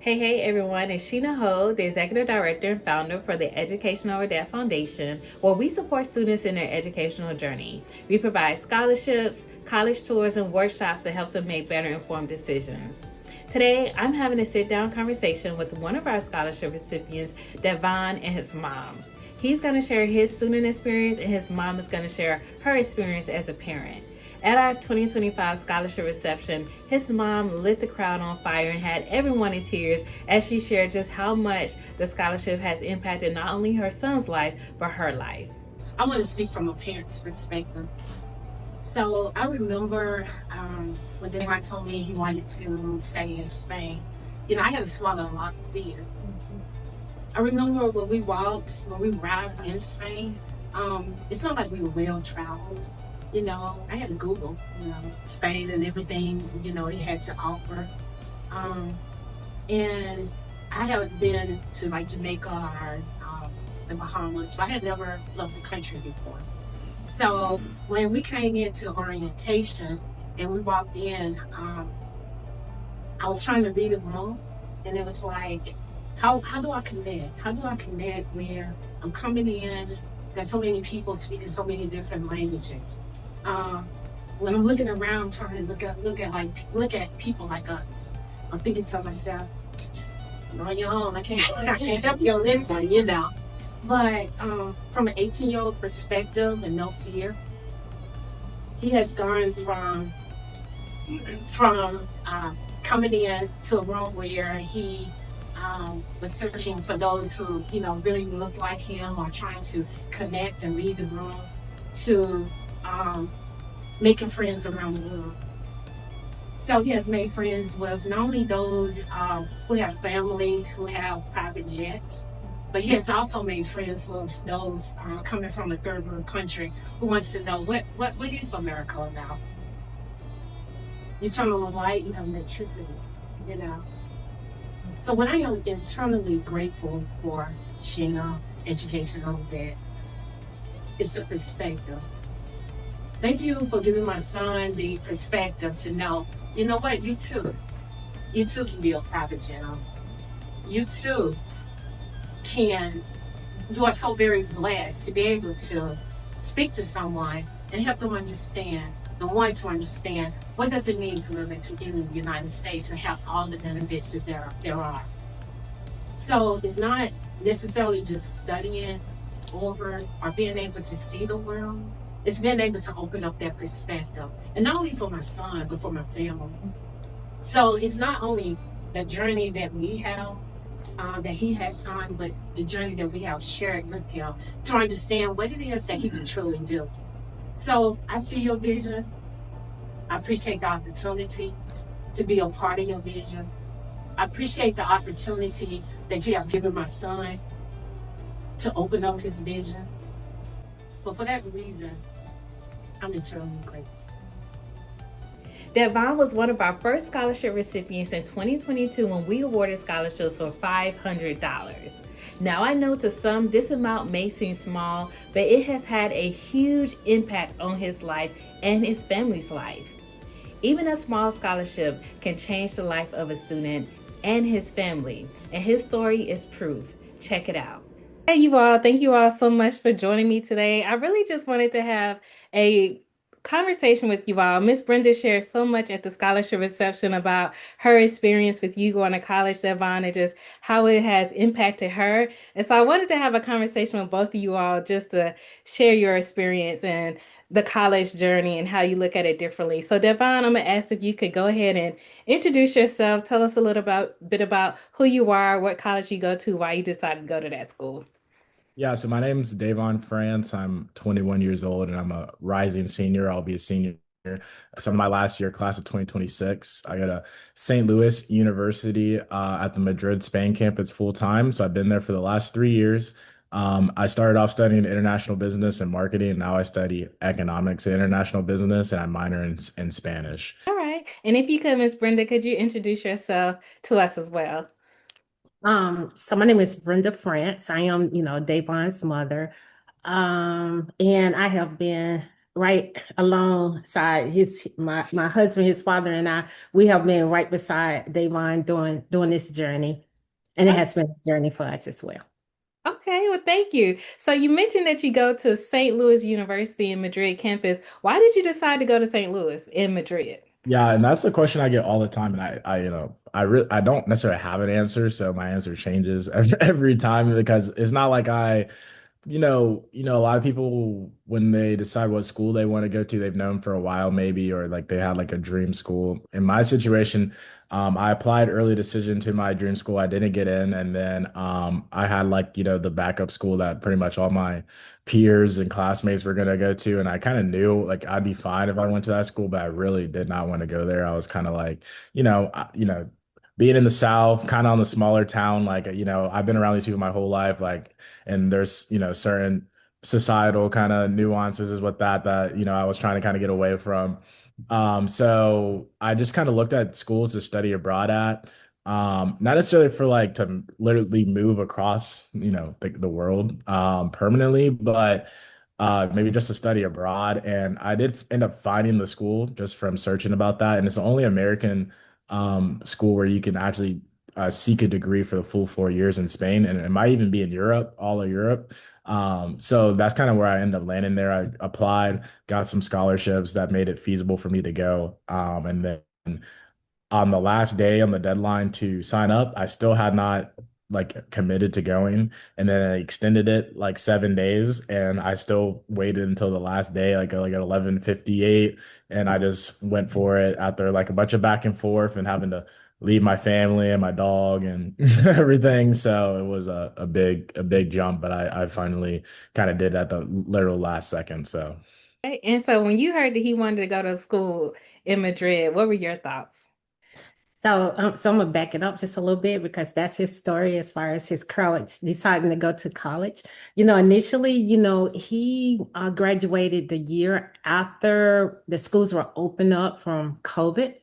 Hey everyone, it's Sheena Ho, the Executive Director and Founder for the Education Over Death Foundation, where we support students in their educational journey. We provide scholarships, college tours, and workshops to help them make better informed decisions. Today, I'm having a sit down conversation with one of our scholarship recipients, Devon, and his mom. He's going to share his student experience, and his mom is going to share her experience as a parent. At our 2025 scholarship reception, his mom lit the crowd on fire and had everyone in tears as she shared just how much the scholarship has impacted not only her son's life, but her life. I want to speak from a parent's perspective. So I remember when Devon told me he wanted to stay in Spain. I had to swallow a lot of fear. I remember when we arrived in Spain, it's not like we were well traveled. I had to Google, Spain and everything, it had to offer. Um, and I had been to like Jamaica or the Bahamas, but I had never left the country before. So when we came into orientation and we walked in, I was trying to read the room, and it was like, how do I connect? How do I connect where I'm coming in? There's so many people speaking so many different languages. Um, when I'm looking around, trying to look at people like us, I'm thinking to myself, "You're on your own. I can't help you on this one." But from an 18-year-old perspective and no fear, he has gone from coming in to a room where he was searching for those who really look like him or trying to connect and read the room to making friends around the world. So he has made friends with not only those who have families who have private jets, but he has also made friends with those coming from a third world country who wants to know what is America about. You turn on the light, you have electricity, you know. So when I am internally grateful for Sheena Education Over Death, it's the perspective. Thank you for giving my son the perspective to know, you know what, you too can be a private jet owner. You too can, you are so very blessed to be able to speak to someone and help them understand, and want to understand what does it mean to live in the United States and have all the benefits that there are. So it's not necessarily just studying over or being able to see the world. It's being able to open up that perspective. And not only for my son, but for my family. So it's not only the journey that we have, that he has gone, but the journey that we have shared with him to understand what it is that he can truly do. So I see your vision. I appreciate the opportunity to be a part of your vision. I appreciate the opportunity that you have given my son to open up his vision. But for that reason, I'm eternally grateful. Devon was one of our first scholarship recipients in 2022 when we awarded scholarships for $500. Now, I know to some this amount may seem small, but it has had a huge impact on his life and his family's life. Even a small scholarship can change the life of a student and his family, and his story is proof. Check it out. Hey, you all, thank you all so much for joining me today. I really just wanted to have a conversation with you all. Miss Brenda shared so much at the scholarship reception about her experience with you going to college, Devon, and just how it has impacted her. And so I wanted to have a conversation with both of you all just to share your experience and the college journey and how you look at it differently. So Devon, I'm gonna ask if you could go ahead and introduce yourself. Tell us a little bit about who you are, what college you go to, why you decided to go to that school. Yeah, so my name's Davon France. I'm 21 years old and I'm a rising senior. I'll be a senior. So my last year, class of 2026, I got a St. Louis University at the Madrid, Spain campus full time. So I've been there for the last 3 years. I started off studying international business and marketing. Now I study economics and international business, and I minor in Spanish. All right. And if you could, Miss Brenda, could you introduce yourself to us as well? So my name is Brenda France. I am, Davon's mother. And I have been right alongside my husband, his father, and I. We have been right beside Davon during this journey, and it Oh, has been a journey for us as well. okay, well, thank you. So you mentioned that you go to St. Louis University in Madrid campus. Why did you decide to go to St. Louis in Madrid? Yeah, and that's a question I get all the time, and I don't necessarily have an answer, so my answer changes every time because it's not like a lot of people when they decide what school they want to go to, they've known for a while maybe, or like they had like a dream school. In my situation, I applied early decision to my dream school. I didn't get in, and then I had like, the backup school that pretty much all my peers and classmates were gonna go to, and I kind of knew like I'd be fine if I went to that school, but I really did not want to go there. I was kind of like, being in the South, kind of on the smaller town, like, I've been around these people my whole life, like, and there's, certain societal kind of nuances is what that, I was trying to kind of get away from. So I just kind of looked at schools to study abroad at, not necessarily for like to literally move across, the world, permanently, but maybe just to study abroad. And I did end up finding the school just from searching about that. And it's the only American school where you can actually seek a degree for the full 4 years in Spain, and it might even be in Europe, all of Europe. So that's kind of where I ended up landing there. I applied, got some scholarships that made it feasible for me to go. And then on the last day on the deadline to sign up, I still had not like committed to going. And then I extended it like 7 days and I still waited until the last day, like at 11:58. And I just went for it after like a bunch of back and forth and having to leave my family and my dog and everything. So it was a big jump, but I finally kind of did at the literal last second. So Okay, and so when you heard that he wanted to go to school in Madrid, what were your thoughts? So I'm gonna back it up just a little bit because that's his story as far as his college, deciding to go to college. Initially, he graduated the year after the schools were open up from COVID.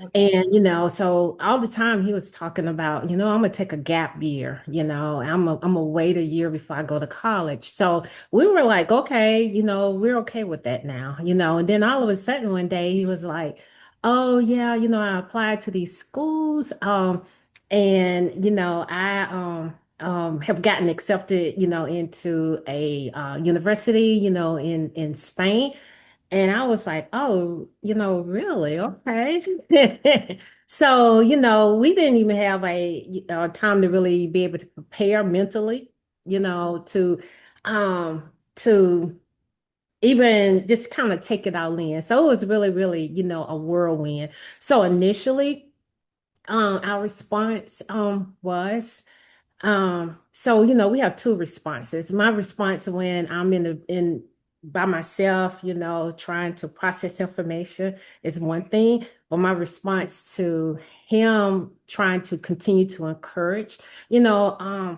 Okay. And, so all the time he was talking about, I'm gonna take a gap year, I'm gonna wait a year before I go to college. So we were like, okay, we're okay with that now, and then all of a sudden one day he was like, oh yeah, I applied to these schools, and I have gotten accepted, into a university, in Spain. And I was like, oh, really? Okay. So, we didn't even have a time to really be able to prepare mentally, to even just kind of take it all in. So it was really, really, a whirlwind. So initially, our response was so we have two responses. My response when I'm in by myself, trying to process information is one thing, but my response to him trying to continue to encourage, our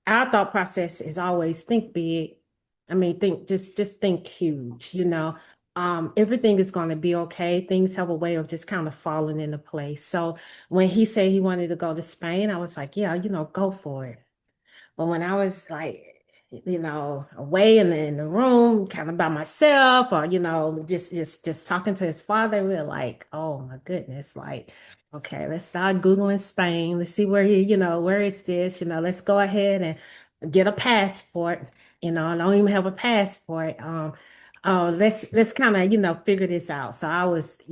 thought process is always think big. I mean, think just think huge, everything is going to be okay. Things have a way of just kind of falling into place. So when he said he wanted to go to Spain, I was like, yeah, go for it. But when I was like, away in the room, kind of by myself, or just talking to his father, we were like, oh my goodness, like, okay, let's start Googling Spain. Let's see where is this? Let's go ahead and get a passport. I don't even have a passport. Let's kind of, figure this out. So I was,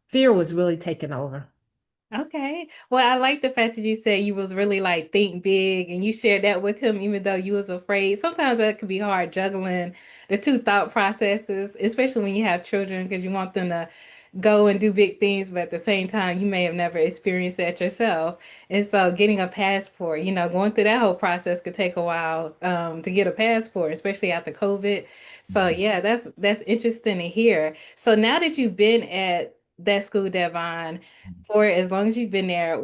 fear was really taking over. Okay. Well, I like the fact that you said you was really like think big and you shared that with him even though you was afraid. Sometimes that can be hard juggling the two thought processes, especially when you have children because you want them to go and do big things, but at the same time, you may have never experienced that yourself. And so getting a passport, going through that whole process could take a while to get a passport, especially after COVID. So yeah, that's interesting to hear. So now that you've been at that school, Devon, for as long as you've been there,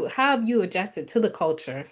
how have you adjusted to the culture?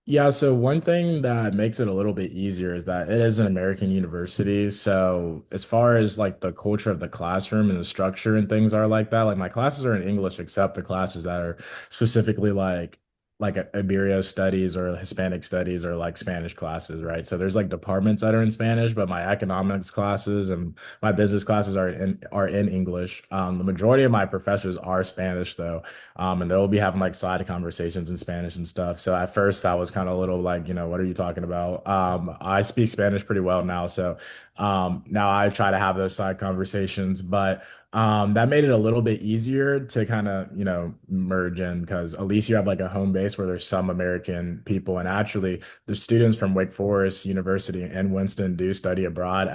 yeah, so one thing that makes it a little bit easier is that it is an American university. So as far as like the culture of the classroom and the structure and things are like that, like my classes are in English except the classes that are specifically like like Ibero studies or Hispanic studies or like Spanish classes, right? So there's like departments that are in Spanish, but my economics classes and my business classes are in English. The majority of my professors are Spanish though, and they'll be having like side conversations in Spanish and stuff. So at first I was kind of a little like, what are you talking about? I speak Spanish pretty well now, so now I try to have those side conversations, but that made it a little bit easier to kind of, merge in because at least you have like a home base where there's some American people. And actually, the students from Wake Forest University and Winston do study abroad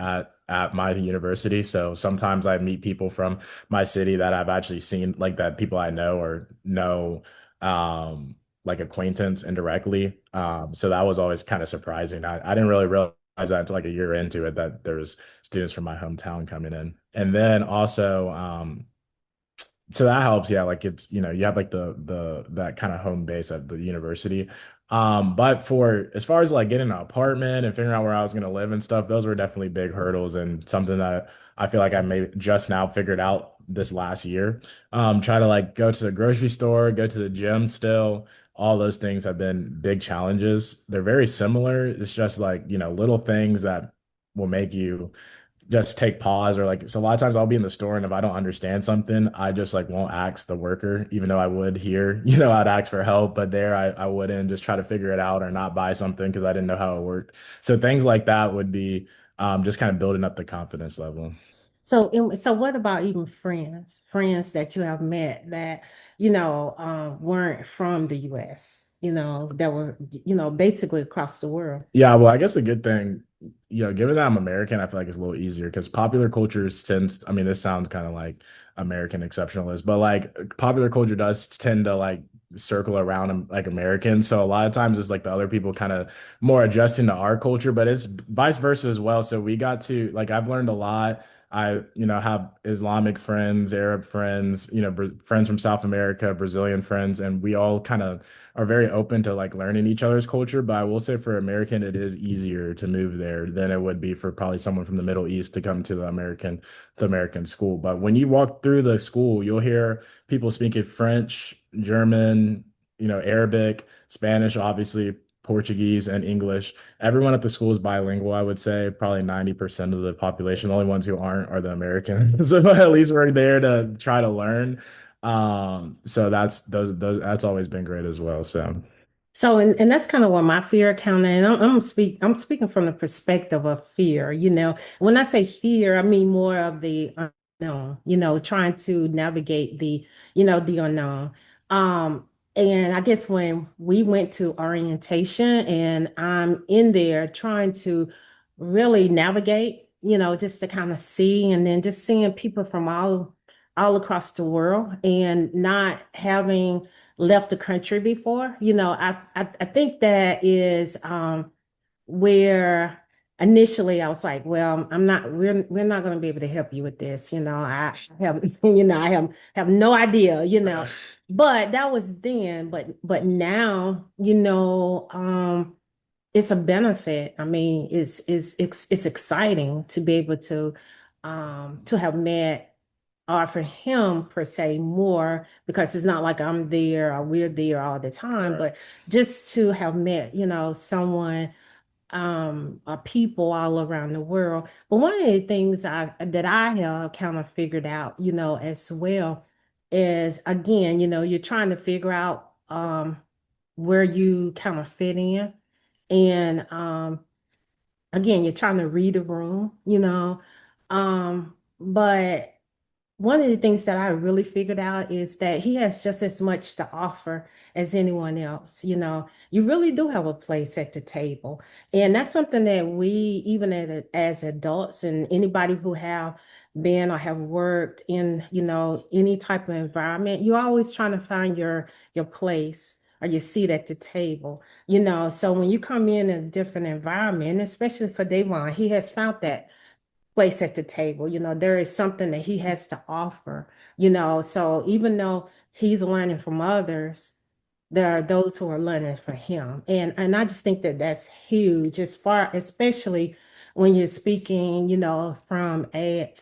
at my university. So sometimes I meet people from my city that I've actually seen, like that people I know or know, like acquaintance indirectly. So that was always kind of surprising. I didn't really realize that until like a year into it that there was students from my hometown coming in. And then also, so that helps. Yeah, like it's, you have like the that kind of home base at the university. But for as far as like getting an apartment and figuring out where I was gonna live and stuff, those were definitely big hurdles and something that I feel like I may just now figured out this last year. Try to like go to the grocery store, go to the gym still. All those things have been big challenges. They're very similar. It's just like, little things that will make you just take pause or like so a lot of times I'll be in the store and if I don't understand something, I just like won't ask the worker, even though I would here, I'd ask for help, but there I wouldn't just try to figure it out or not buy something because I didn't know how it worked. So things like that would be just kind of building up the confidence level. So what about even friends that you have met that, weren't from the US, that were, basically across the world? Yeah, well, I guess a good thing, given that I'm American, I feel like it's a little easier because popular culture tends, I mean, this sounds kind of like American exceptionalist, but like popular culture does tend to like circle around like Americans. So a lot of times it's like the other people kind of more adjusting to our culture, but it's vice versa as well. So we got to like, I've learned a lot. I, have Islamic friends, Arab friends, friends from South America, Brazilian friends, and we all kind of are very open to like learning each other's culture. But I will say for American, it is easier to move there than it would be for probably someone from the Middle East to come to the American school. But when you walk through the school, you'll hear people speaking French, German, Arabic, Spanish, obviously, Portuguese, and English. Everyone at the school is bilingual, I would say, probably 90% of the population. The only ones who aren't are the Americans. So at least we're there to try to learn. So that's always been great as well. So So, and that's kind of what my fear kind of, and I'm speaking from the perspective of fear, When I say fear, I mean more of the unknown, trying to navigate the unknown. And I guess when we went to orientation and I'm in there trying to really navigate, just to kind of see, and then just seeing people from all across the world and not having left the country before. I think that is where initially I was like, well, we're not going to be able to help you with this. I have, I have no idea, but that was then, but now, it's a benefit. I mean, it's exciting to be able to have met or for him per se more because it's not like I'm there or we're there all the time, right. but just to have met, someone, people all around the world. But one of the things that I have kind of figured out, as well is again, you're trying to figure out where you kind of fit in. And again, you're trying to read the room, but one of the things that I really figured out is that he has just as much to offer as anyone else. You really do have a place at the table. And that's something that we, even as adults and anybody who have been or have worked in, any type of environment, you're always trying to find your place or your seat at the table. So when you come in a different environment, especially for Davon, he has found that place at the table. There is something that he has to offer, so even though he's learning from others, there are those who are learning from him. And I just think that that's huge as far, especially when you're speaking, from a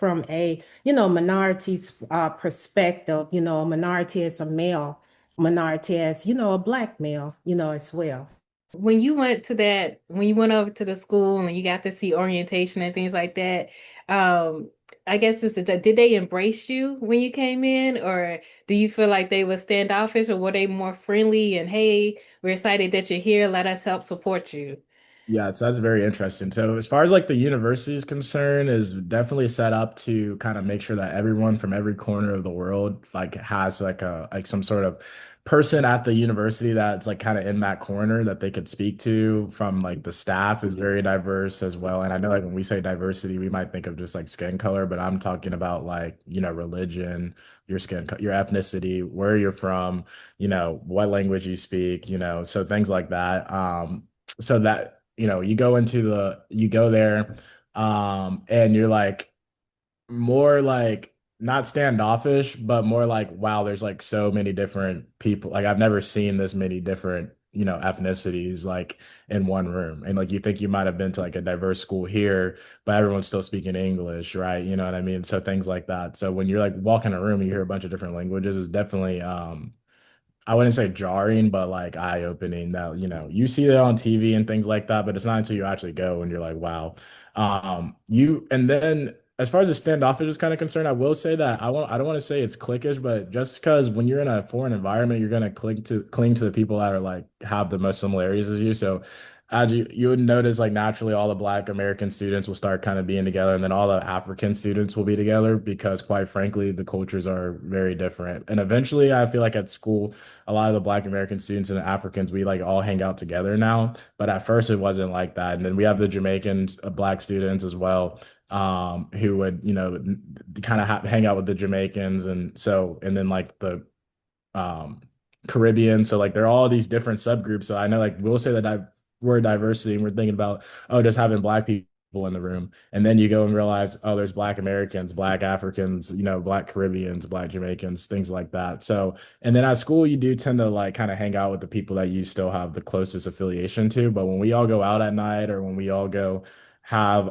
minority's perspective, a minority as a male. minority as, a black male, as well. When you went to that, when you went over to the school and you got to see orientation and things like that, um, I guess just did they embrace you when you came in, or do you feel like they were standoffish, or were they more friendly and hey, we're excited that you're here, let us help support you? Yeah, so that's very interesting. So as far as like the university is concerned, is definitely set up to kind of make sure that everyone from every corner of the world like has like some sort of person at the university that's like kind of in that corner that they could speak to. From like the staff is very diverse as well. And I know like when we say diversity, we might think of just like skin color, but I'm talking about like, religion, your your ethnicity, where you're from, what language you speak, so things like that. So that you go there, and you're like more like not standoffish, but more like, wow, there's like so many different people. Like I've never seen this many different, ethnicities like in one room. And like you think you might have been to like a diverse school here, but everyone's still speaking English, right? You know what I mean? So things like that. So when you're like walking a room and you hear a bunch of different languages, it's definitely I wouldn't say jarring, but like eye-opening that, you see that on TV and things like that, but it's not until you actually go and you're like, wow. And then as far as the standoffish is kind of concerned, I will say that I don't want to say it's cliquish, but just because when you're in a foreign environment, you're gonna cling to the people that are like have the most similarities as you. So as you would notice, like naturally all the Black American students will start kind of being together, and then all the African students will be together because quite frankly, the cultures are very different. And eventually I feel like at school, a lot of the Black American students and the Africans, we like all hang out together now. But at first it wasn't like that. And then we have the Jamaicans, Black students as well, who would, kind of hang out with the Jamaicans. And then like the um, Caribbean. So like there are all these different subgroups. So I know like we'll say that we're diversity and we're thinking about, oh, just having Black people in the room. And then you go and realize, oh, there's Black Americans, Black Africans, Black Caribbeans, Black Jamaicans, things like that. So, and then at school, you do tend to like kind of hang out with the people that you still have the closest affiliation to. But when we all go out at night or when we all go have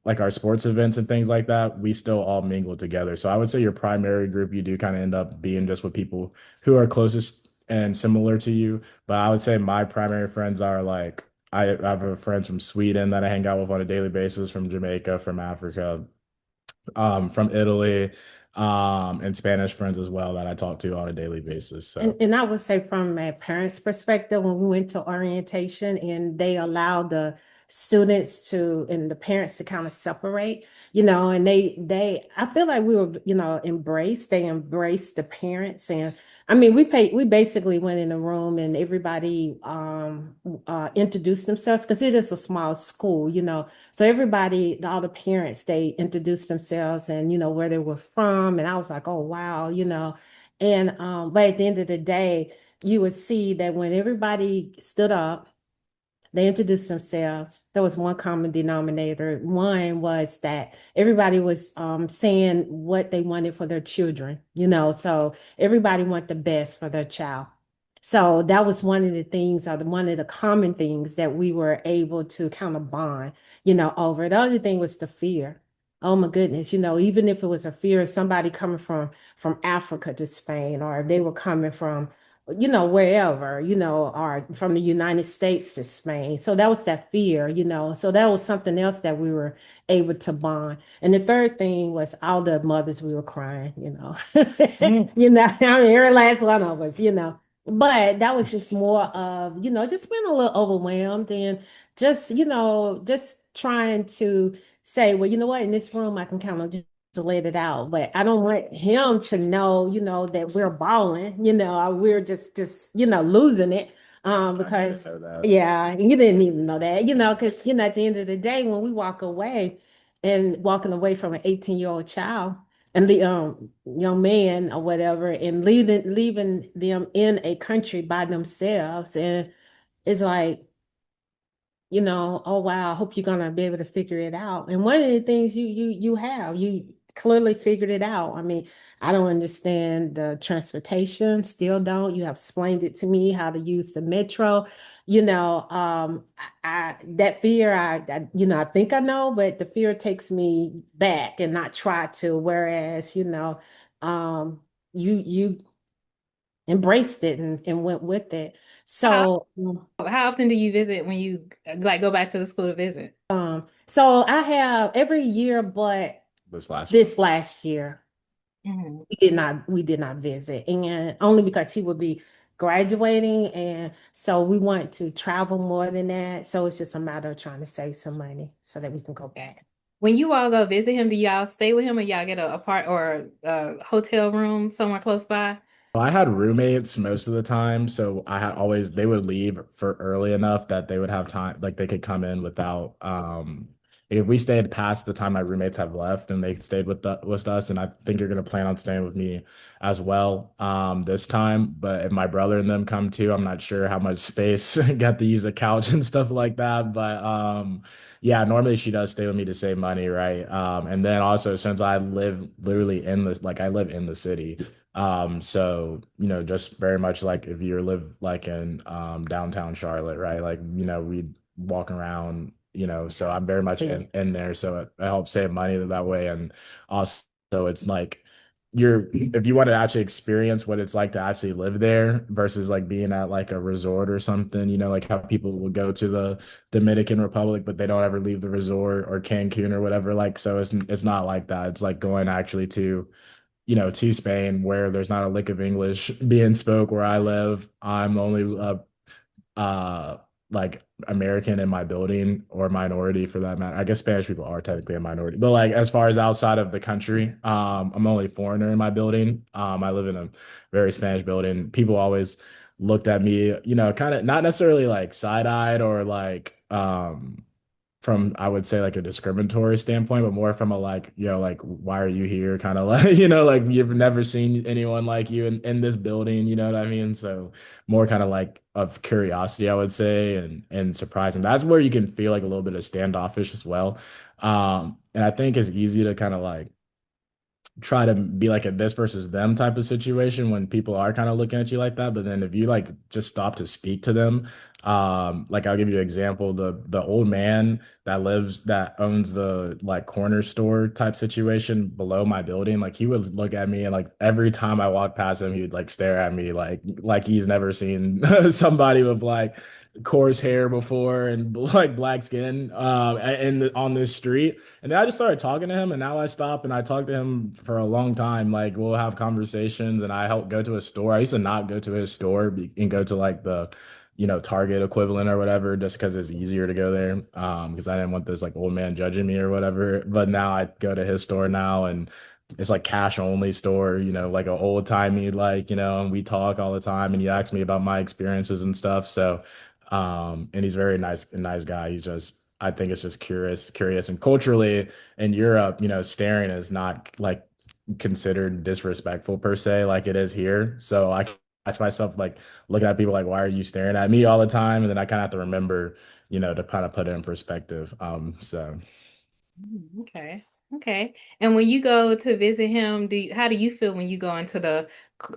like our sports events and things like that, we still all mingle together. So I would say your primary group, you do kind of end up being just with people who are closest and similar to you. But I would say my primary friends are like I have friends from Sweden that I hang out with on a daily basis, from Jamaica, from Africa, from Italy, and Spanish friends as well that I talk to on a daily basis. And, So and I would say from a parent's perspective, when we went to orientation and they allowed the students to and the parents to kind of separate, and I feel like we were, they embraced the parents. And I mean, we basically went in the room and everybody introduced themselves because it is a small school, so everybody, all the parents, they introduced themselves and where they were from. And I was like, oh wow, and but at the end of the day, you would see that when everybody stood up, they introduced themselves. There was one common denominator. One was that everybody was saying what they wanted for their children, so everybody wanted the best for their child. So that was one of the things, or one of the common things that we were able to kind of bond, over. The other thing was the fear. Oh my goodness, even if it was a fear of somebody coming from Africa to Spain, or if they were coming from wherever, or from the United States to Spain. So that was that fear, So that was something else that we were able to bond. And the third thing was all the mothers, we were crying, I mean, every last one of us, But that was just more of, just being a little overwhelmed and just trying to say, well, you know what, in this room, I can kind of just let it out, but I don't want him to know, that we're balling, or we're just, losing it. I didn't Because know that. yeah, and you didn't even know that, because at the end of the day, when we walk away and walking away from an 18-year-old child and the young man or whatever, and leaving them in a country by themselves, and it's like, oh wow, I hope you're gonna be able to figure it out. And one of the things you clearly figured it out. I mean, I don't understand the transportation, still don't. You have explained it to me how to use the metro. That fear, I think I know, but the fear takes me back and not try to. Whereas, um, you embraced it and went with it. How So, how often do you visit when you like go back to the school to visit? so I have every year, but this last one. this last year Mhm. we did not visit, and only because he would be graduating, and so we want to travel more than that. So it's just a matter of trying to save some money so that we can go back. When you all go visit him, do y'all stay with him or y'all get a apart or a hotel room somewhere close by? So I had roommates most of the time, so I had always they would leave for early enough that they would have time, like they could come in without if we stayed past the time my roommates have left and they stayed with us, and I think you're gonna plan on staying with me as well this time. But if my brother and them come too, I'm not sure how much space got to use a couch and stuff like that. But yeah, normally she does stay with me to save money, right? And then also since I live literally in this, like I live in the city. So, just very much like if you live like in downtown Charlotte, right? Like, we walk around, so I'm very much Yeah. in there. So it helps save money that way. And also it's like if you want to actually experience what it's like to actually live there versus like being at like a resort or something, like how people will go to the Dominican Republic, but they don't ever leave the resort or Cancun or whatever. Like, so it's not like that. It's like going actually to Spain where there's not a lick of English being spoke where I live. I'm the only like American in my building or minority for that matter. I guess Spanish people are technically a minority, but like as far as outside of the country, I'm only foreigner in my building. I live in a very Spanish building. People always looked at me, kind of not necessarily like side-eyed or like from I would say like a discriminatory standpoint, but more from a like, like why are you here? Kind of like, like you've never seen anyone like you in this building, you know what I mean? So more kind of like of curiosity, I would say, and surprising. That's where you can feel like a little bit of standoffish as well. And I think it's easy to kind of like try to be like a this versus them type of situation when people are kind of looking at you like that. But then if you like just stop to speak to them, like I'll give you an example. The old man that owns the like corner store type situation below my building, like he would look at me and like every time I walked past him, he would like stare at me like he's never seen somebody with like coarse hair before and like black skin on this street. And then I just started talking to him, and now I stop and I talk to him for a long time. Like we'll have conversations, and I help go to a store. I used to not go to his store and go to like the, Target equivalent or whatever, just because it's easier to go there. Because I didn't want this like old man judging me or whatever. But now I go to his store now, and it's like cash only store, like an old timey, like, and we talk all the time, and he asks me about my experiences and stuff. So, and he's very a nice guy. He's just, I think it's just curious. And culturally in Europe, staring is not like considered disrespectful per se, like it is here. So I catch myself like looking at people like, why are you staring at me all the time? And then I kind of have to remember, to kind of put it in perspective. So Okay. Okay. And when you go to visit him, how do you feel when you go into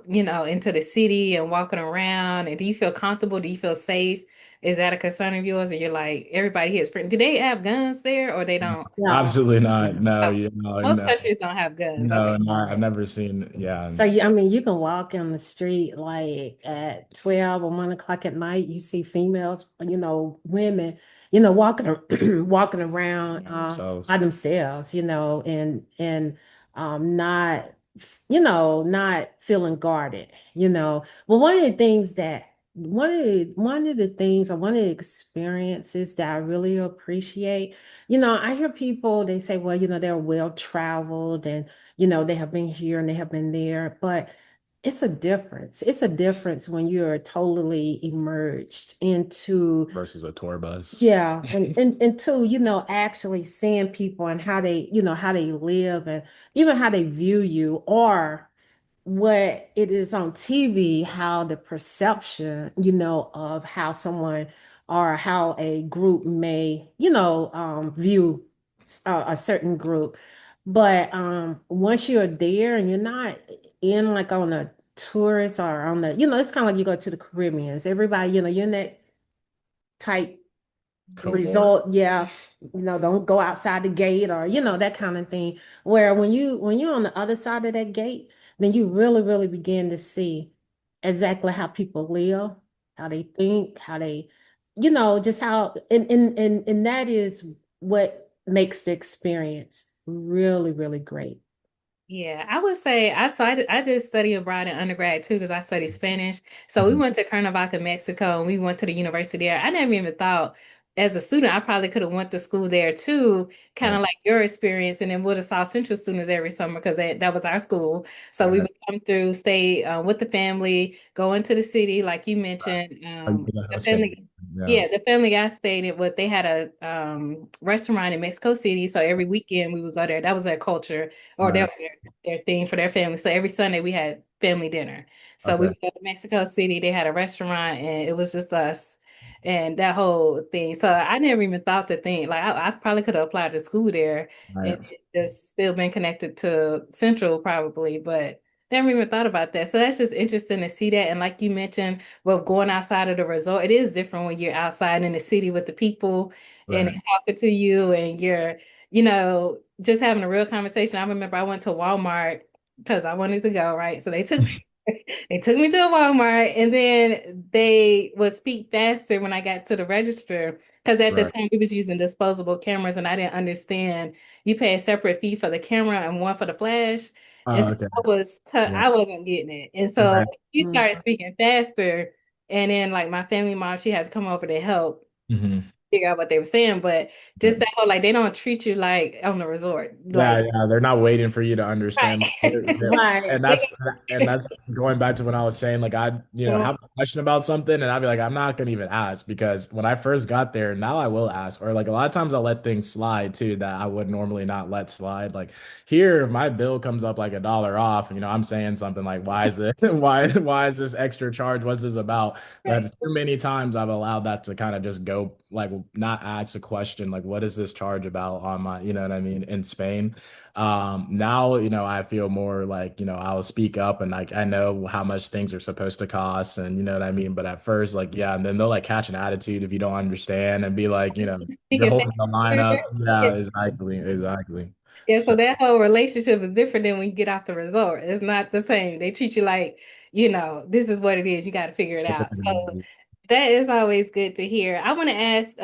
into the city and walking around? And do you feel comfortable? Do you feel safe? Is that a concern of yours? And you're like, everybody here is friendly. Do they have guns there or they don't? No. absolutely not. No, Oh, most no, countries don't have guns. no, Okay. no, I've never seen, yeah. So I mean, you can walk on the street like at 12 or 1 o'clock at night. You see females, women, walking walking around Themselves. by themselves, and not, not feeling guarded, Well, one of the things or one of the experiences that I really appreciate, I hear people, they say, well, they're well traveled and they have been here and they have been there, but it's a difference. It's a difference when you're totally immersed into, Versus a tour bus. yeah, and into, actually seeing people and how they, how they live and even how they view you, or what it is on TV, how the perception, of how someone or how a group may, view a certain group. But once you're there and you're not in like on a tourist or on the, it's kind of like you go to the Caribbeans. Everybody, you're in that type Cohort. resort, yeah, don't go outside the gate or that kind of thing. Where when you're on the other side of that gate, then you really, really begin to see exactly how people live, how they think, how they, just how, and that is what makes the experience really, really great. Yeah, I would say I did study abroad in undergrad too because I studied Spanish. So we Mhm. went to Cuernavaca, Mexico, and we went to the university there. I never even thought as a student I probably could have went to school there too, kind Right, of like your experience. And then would have saw Central students every summer because that was our school. So we right, would come through, stay with the family, go into the city, like you right. mentioned. Oh, you the The host family. family. Yeah. Yeah, the family I stayed with, they had a restaurant in Mexico City. So every weekend we would go there. That was their culture, or Right. their thing for their family. So every Sunday we had family dinner. So we Okay. would go to Mexico City. They had a restaurant, and it was just us and that whole thing. So I never even thought to think like I probably could have applied to school there and Right. just still been connected to Central probably, but never even thought about that. So that's just interesting to see that. And like you mentioned, well, going outside of the resort, it is different when you're outside in the city with the people and they're Right. talking to you and you're, just having a real conversation. I remember I went to Walmart because I wanted to go, right? So they took me to a Walmart and then they would speak faster when I got to the register. Because at the Right. time we was using disposable cameras and I didn't understand you pay a separate fee for the camera and one for the flash. And so Okay. Yeah. I wasn't getting it. And so Right. she Mm. started speaking faster. And then like my family mom, she had to come over to help Hmm. figure out what they were saying. But just that whole like they don't treat you like on the resort. Yeah, Like yeah, they're not waiting for you to understand. Like, right. Right. and that's going back to when I was saying, like, I, have a question about something, and I'd be like, I'm not gonna even ask because when I first got there, now I will ask, or like a lot of times I'll let things slide too that I would normally not let slide. Like here, if my bill comes up like $1 off, I'm saying something like, why is it, why is this extra charge? What's this about? But Right. too many times I've allowed that to kind of just go, like, not ask a question like, what is this charge about on my, you know what I mean, in Spain. Now, I feel more like, I'll speak up and like I know how much things are supposed to cost and you know what I mean. But at first, like, yeah, and then they'll like catch an attitude if you don't understand and be like, you're Speaking holding the line faster. up. Yeah, exactly, exactly. Yeah, so So that whole relationship is different than when you get off the resort. It's not the same. They treat you like, this is what it is. You got to figure it out. So that is always good to hear. I'm gonna ask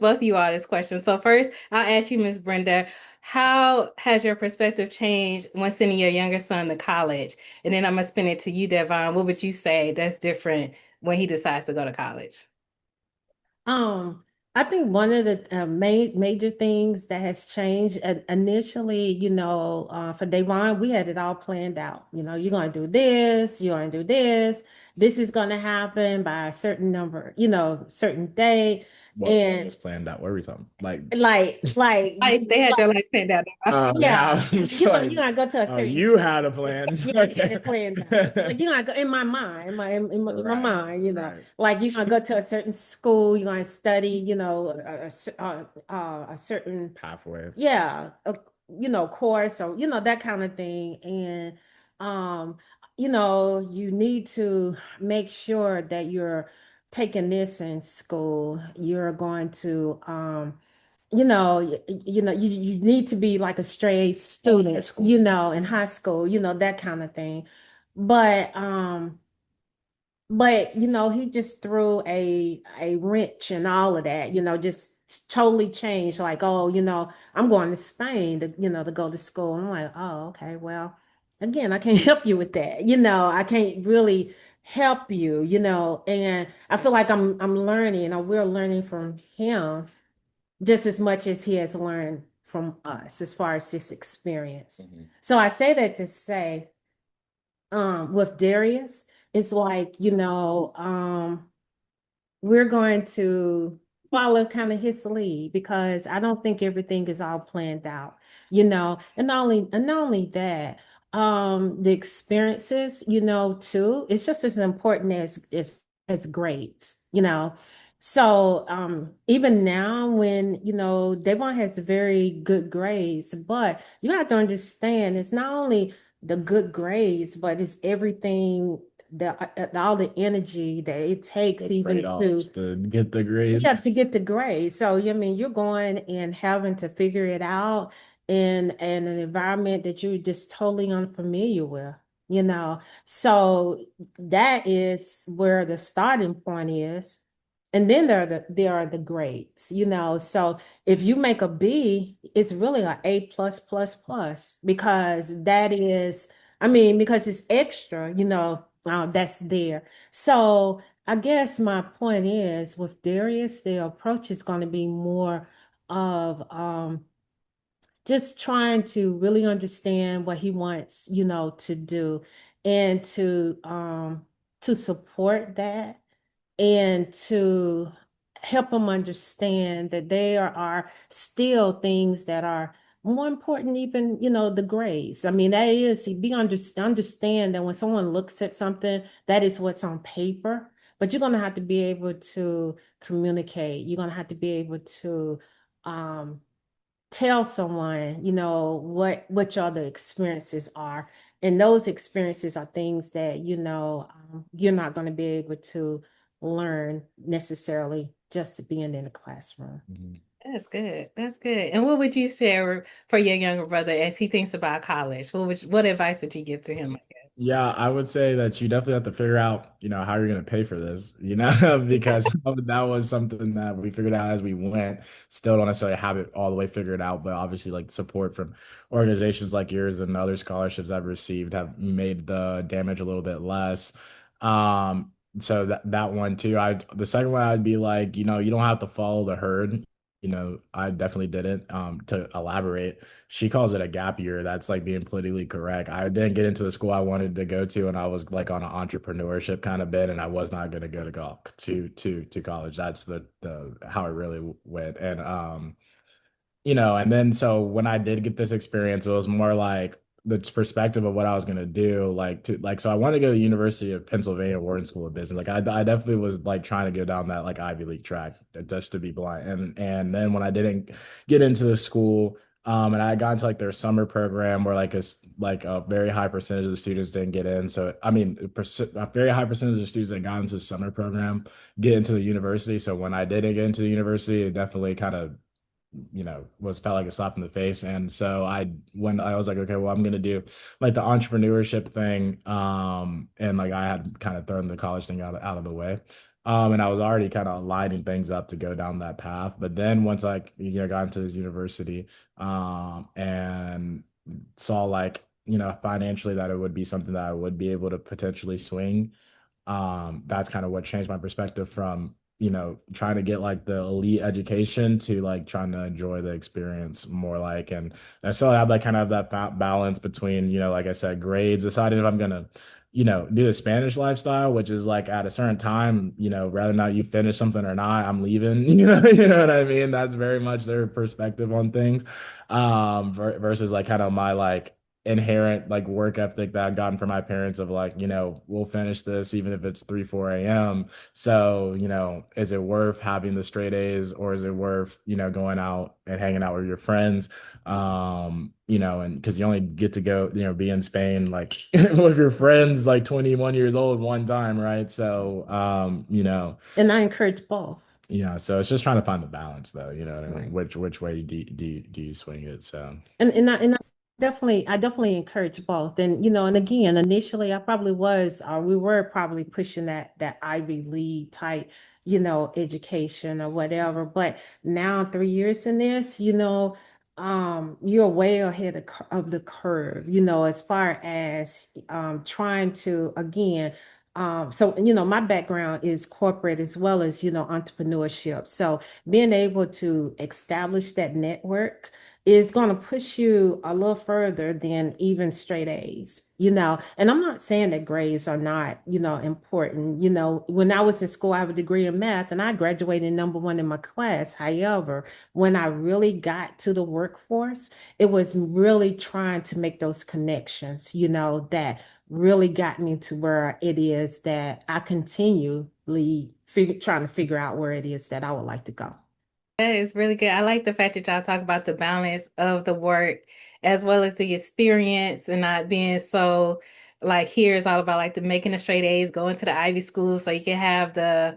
both of you all this question. So first, I'll ask you, Miss Brenda, how has your perspective changed when sending your younger son to college? And then I'm gonna spin it to you, Devon. What would you say that's different when he decides to go to college? Um, I think one of the major things that has changed initially, for Davon, we had it all planned out. You're going to do this, you're going to do this, this is going to happen by a certain number, certain day. what And was planned out? What are we talking? Like, Like they had your life planned out. yeah, yeah, I was like, you're gonna go to a oh, certain you had a plan. yeah, Okay. and plan that. Like you're gonna go in my mind, in my Right, mind, right. like you're gonna go to a certain school, you're gonna study, a certain, Halfway. yeah, course or that kind of thing. And um, you need to make sure that you're taking this in school. You're going to you need to be like a straight student, School. in high school, that kind of thing. But he just threw a wrench and all of that, just totally changed. Like, oh, I'm going to Spain to go to school. I'm like, oh, okay, well, again, I can't help you with that. I can't really help you, and I feel like I'm learning, or we're learning from him just as much as he has learned from us as far as this experience. Mhm. So I say that to say, with Darius, it's like, we're going to follow kind of his lead because I don't think everything is all planned out, and not only that, the experiences, too, it's just as important as grades, So even now when, Davon has very good grades, but you have to understand it's not only the good grades, but it's everything all the energy that it takes The even trade-offs to get the grades. to get the grade. So you're going and having to figure it out in an environment that you're just totally unfamiliar with, you know. So that is where the starting point is. And then there are the grades, you know. So if you make a B, it's really a A plus plus plus because that is, I mean, because it's extra, you know, that's there. So I guess my point is with Darius, the approach is going to be more of just trying to really understand what he wants, you know, to do and to support that and to help them understand that there are still things that are more important, even, you know, the grades. I mean, that is understand that when someone looks at something, that is what's on paper, but you're going to have to be able to communicate. You're going to have to be able to um tell someone, you know, what your other experiences are. And those experiences are things that, you know, you're not going to be able to learn necessarily just being in the classroom. Mhm. That's good. That's good. And what would you share for your younger brother as he thinks about college? What advice would you give to him? Yeah, I would say that you definitely have to figure out, how you're going to pay for this, because that was something that we figured out as we went. Still don't necessarily have it all the way figured out, but obviously, like support from organizations like yours and other scholarships I've received have made the damage a little bit less. So that one too. The second one I'd be like, you don't have to follow the herd. I definitely didn't. To elaborate, she calls it a gap year. That's like being politically correct. I didn't get into the school I wanted to go to, and I was like on an entrepreneurship kind of bit, and I was not going to go to to college. That's the how it really went. And then so when I did get this experience, it was more like the perspective of what I was gonna do, so I wanted to go to the University of Pennsylvania Wharton School of Business. Like I definitely was like trying to go down that like Ivy League track, just to be blunt. And then when I didn't get into the school, and I got into like their summer program where like a very high percentage of the students didn't get in. So I mean, a very high percentage of the students that got into the summer program get into the university. So when I didn't get into the university, it definitely kind of was felt like a slap in the face. And so when I was like, okay, well, I'm gonna do like the entrepreneurship thing. And like I had kind of thrown the college thing out of the way. And I was already kind of lining things up to go down that path. But then once I, got into this university, and saw like, financially that it would be something that I would be able to potentially swing, that's kind of what changed my perspective from trying to get like the elite education to like trying to enjoy the experience more, like. And I still have like kind of that balance between like I said, grades, deciding if I'm gonna do the Spanish lifestyle, which is like at a certain time, whether or not you finish something or not, I'm leaving. You know what I mean? That's very much their perspective on things, versus like kind of my like inherent like work ethic that I've gotten from my parents of like, we'll finish this even if it's 3, 4 a.m. So, is it worth having the straight A's, or is it worth, going out and hanging out with your friends? And because you only get to go, be in Spain like with your friends like 21 years old one time, right? So, And I encourage both. yeah, so it's just trying to find the balance though, you know what I mean? Right. Which way do you swing it? So, And I definitely encourage both. And and again, initially I probably was we were probably pushing that Ivy League type, education or whatever. But now 3 years in this, you're way ahead of the curve, as far as trying to again. So my background is corporate as well as entrepreneurship. So being able to establish that network is going to push you a little further than even straight A's, And I'm not saying that grades are not, important. When I was in school, I have a degree in math and I graduated number one in my class. However, when I really got to the workforce, it was really trying to make those connections, that really got me to where it is that I continually trying to figure out where it is that I would like to go. That is really good. I like the fact that y'all talk about the balance of the work as well as the experience and not being so like here is all about like the making the straight A's, going to the Ivy school so you can have the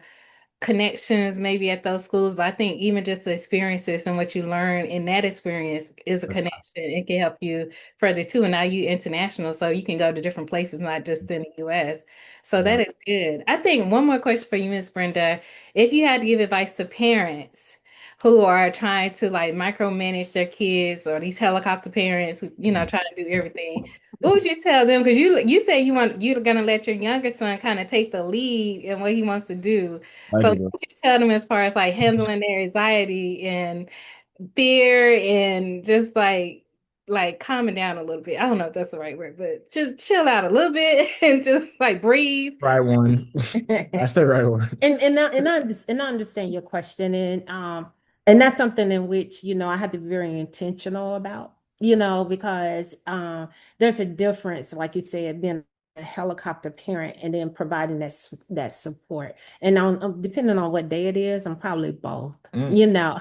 connections maybe at those schools, but I think even just the experiences and what you learn in that experience is a connection. It can help you further too. And now you international, so you can go to different places, not just in the US. So that Yeah. is good. I think one more question for you, Miss Brenda. If you had to give advice to parents who are trying to like micromanage their kids or these helicopter parents who, trying to do everything, what would you tell them? Because you say you're gonna let your younger son kind of take the lead in what he wants to do. So what Allegedly. would you tell them as far as like handling their anxiety and fear and just like calming down a little bit? I don't know if that's the right word, but just chill out a little bit and just like breathe. Right one. That's the right one. And I understand your question, and that's something in which I have to be very intentional about, because there's a difference, like you said, being a helicopter parent and then providing that support. And depending on what day it is, I'm probably both, Mm. you know.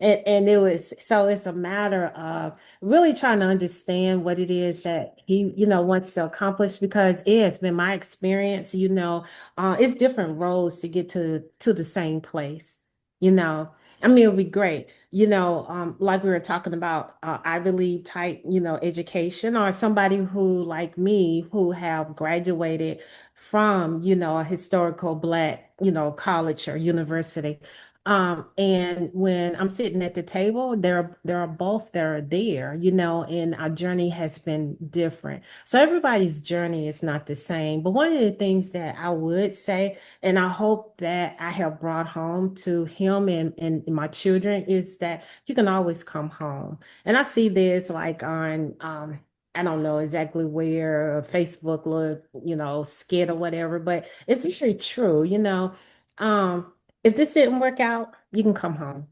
And it's a matter of really trying to understand what it is that he, wants to accomplish, because it has been my experience, it's different roads to get to the same place, you know. I mean, it would be great, like we were talking about, Ivy League type, education, or somebody who, like me, who have graduated from, a historical Black, college or university. And when I'm sitting at the table, there are both that are there, and our journey has been different. So everybody's journey is not the same. But one of the things that I would say, and I hope that I have brought home to him and my children, is that you can always come home. And I see this like on I don't know exactly where, Facebook little, skit or whatever, but it's really true, Um, if this didn't work out, you can come home.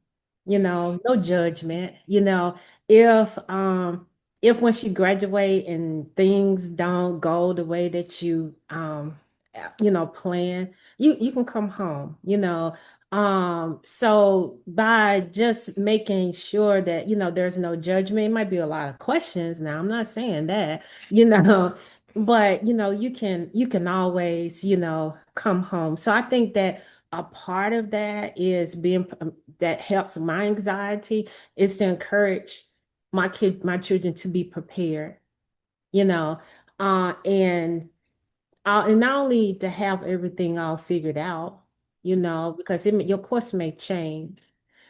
No judgment. If if once you graduate and things don't go the way that you plan, you can come home. So by just making sure that there's no judgment, it might be a lot of questions. Now, I'm not saying that, but you can always come home. So I think that a part of that is that helps my anxiety, is to encourage my children to be prepared, you know, and and not only to have everything all figured out, because your course may change,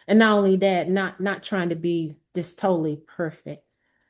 and not only that, not trying to be just totally perfect,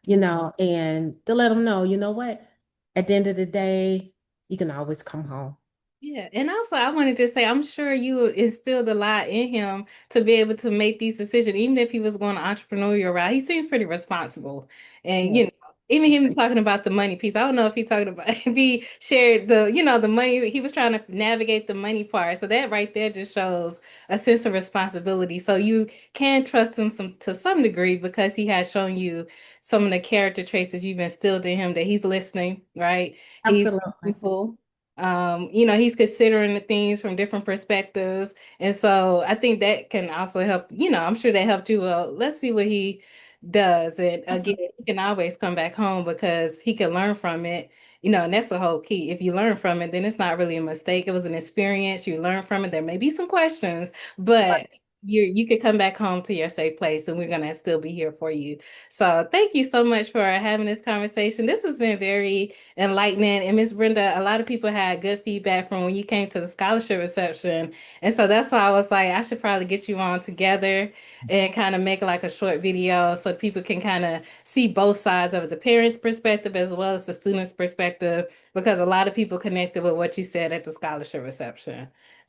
and to let them know, what, at the end of the day, you can always come home. Yeah, and also I wanted to say I'm sure you instilled a lot in him to be able to make these decisions, even if he was going the entrepreneurial route. He seems pretty responsible, and Yeah. even him talking about the money piece. I don't know if he talking about if he shared the money. He was trying to navigate the money part, so that right there just shows a sense of responsibility. So you can trust him to some degree because he has shown you some of the character traits that you've instilled in him. That he's listening, right? He's Absolutely. mindful. He's considering the things from different perspectives. And so I think that can also help, I'm sure that helped you. Well, let's see what he does. And again, Absolutely. he can always come back home because he can learn from it. And that's the whole key. If you learn from it, then it's not really a mistake. It was an experience. You learn from it. There may be some questions, but you could come back home to your safe place and we're gonna still be here for you. So thank you so much for having this conversation. This has been very enlightening. And Miss Brenda, a lot of people had good feedback from when you came to the scholarship reception. And so that's why I was like, I should probably get you on together and kind of make like a short video so people can kind of see both sides of the parents' perspective as well as the students' perspective, because a lot of people connected with what you said at the scholarship reception.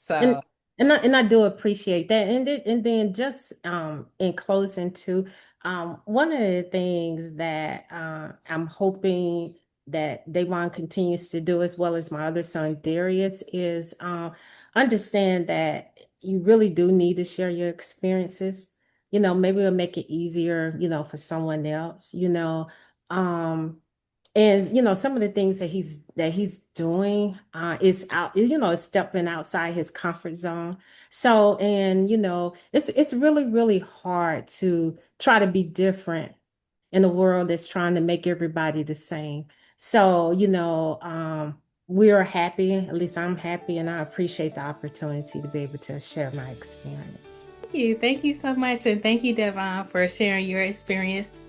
And So and I do appreciate that. And then just in closing too, one of the things that I'm hoping that Davon continues to do, as well as my other son Darius, is understand that you really do need to share your experiences. Maybe it'll make it easier, for someone else, and some of the things that he's doing is out, is stepping outside his comfort zone. So, and it's really, really hard to try to be different in a world that's trying to make everybody the same. So, we are happy, at least I'm happy, and I appreciate the opportunity to be able to share my experience. Thank you so much. And thank you, Devon, for sharing your experience.